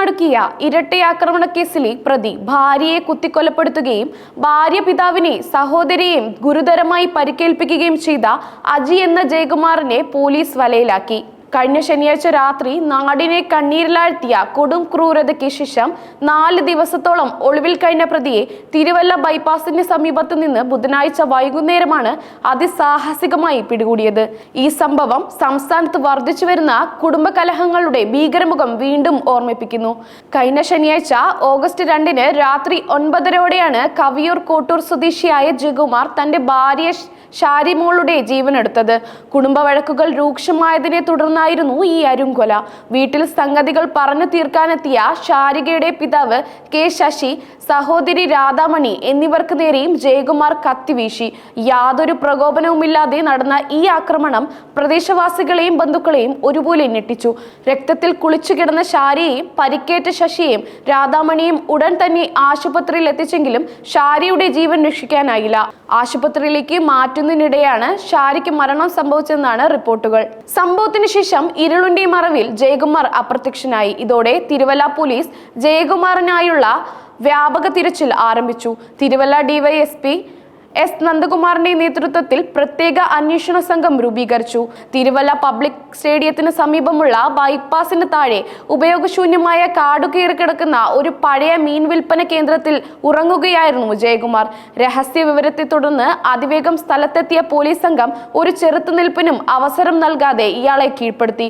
നടുക്കിയ ഇരട്ടയാക്രമണ കേസിലെ പ്രതി ഭാര്യയെ കുത്തിക്കൊലപ്പെടുത്തുകയും ഭാര്യ പിതാവിനെ സഹോദരിയെയും ഗുരുതരമായി പരിക്കേൽപ്പിക്കുകയും ചെയ്ത അജി എന്ന ജയകുമാറിനെ പോലീസ് വലയിലാക്കി. കഴിഞ്ഞ ശനിയാഴ്ച രാത്രി നാടിനെ കണ്ണീരിലാഴ്ത്തിയ കൊടും ക്രൂരതയ്ക്ക് ശേഷം 4 ദിവസത്തോളം ഒളിവിൽ കഴിഞ്ഞ പ്രതിയെ തിരുവല്ല ബൈപ്പാസിന് സമീപത്തു നിന്ന് ബുധനാഴ്ച വൈകുന്നേരമാണ് അതിസാഹസികമായി പിടികൂടിയത്. ഈ സംഭവം സംസ്ഥാനത്ത് വർദ്ധിച്ചു വരുന്ന കുടുംബകലഹങ്ങളുടെ ഭീകരമുഖം വീണ്ടും ഓർമ്മിപ്പിക്കുന്നു. കഴിഞ്ഞ ശനിയാഴ്ച ഓഗസ്റ്റ് 2-ന് രാത്രി 9:30-ഓടെയാണ് കവിയൂർ കോട്ടൂർ സ്വദേശിയായ ജയകുമാർ തന്റെ ഭാര്യ ഷാരിമോളുടെ ജീവനെടുത്തത്. കുടുംബ വഴക്കുകൾ രൂക്ഷമായതിനെ തുടർന്നായിരുന്നു ഈ അരുംകൊല. വീട്ടിൽ സംഗതികൾ പറഞ്ഞു തീർക്കാനെത്തിയ ഷാരികയുടെ പിതാവ് കെ ശശി, സഹോദരി രാധാമണി എന്നിവർക്ക് നേരെയും ജയകുമാർ കത്തിവീശി. യാതൊരു പ്രകോപനവുമില്ലാതെ നടന്ന ഈ ആക്രമണം പ്രദേശവാസികളെയും ബന്ധുക്കളെയും ഒരുപോലെ ഞെട്ടിച്ചു. രക്തത്തിൽ കുളിച്ചു കിടന്ന ഷാരിയെയും പരിക്കേറ്റ ശശിയെയും രാധാമണിയും ഉടൻ തന്നെ ആശുപത്രിയിൽ എത്തിച്ചെങ്കിലും ഷാരിയുടെ ജീവൻ രക്ഷിക്കാനായില്ല. ആശുപത്രിയിലേക്ക് മാറ്റുന്നതിനിടെയാണ് ഷാരിക്ക് മരണം സംഭവിച്ചതെന്നാണ് റിപ്പോർട്ടുകൾ. സംഭവത്തിന് ശേഷം ഇരുളിന്റെ മറവിൽ ജയകുമാർ അപ്രത്യക്ഷനായി. ഇതോടെ തിരുവല്ല പോലീസ് ജയകുമാറിനായുള്ള വ്യാപക തിരച്ചിൽ ആരംഭിച്ചു. തിരുവല്ല ഡിവൈഎസ്പി എസ് നന്ദകുമാറിന്റെ നേതൃത്വത്തിൽ പ്രത്യേക അന്വേഷണ സംഘം രൂപീകരിച്ചു. തിരുവല്ല പബ്ലിക് സ്റ്റേഡിയത്തിന് സമീപമുള്ള ബൈപ്പാസിന് താഴെ ഉപയോഗശൂന്യമായ കാടുകയറി കിടക്കുന്ന ഒരു പഴയ മീൻ വിൽപ്പന കേന്ദ്രത്തിൽ ഉറങ്ങുകയായിരുന്നു ജയകുമാർ. രഹസ്യ വിവരത്തെ തുടർന്ന് അതിവേഗം സ്ഥലത്തെത്തിയ പോലീസ് സംഘം ഒരു ചെറുത്തുനിൽപ്പിനും അവസരം നൽകാതെ ഇയാളെ കീഴ്പ്പെടുത്തി.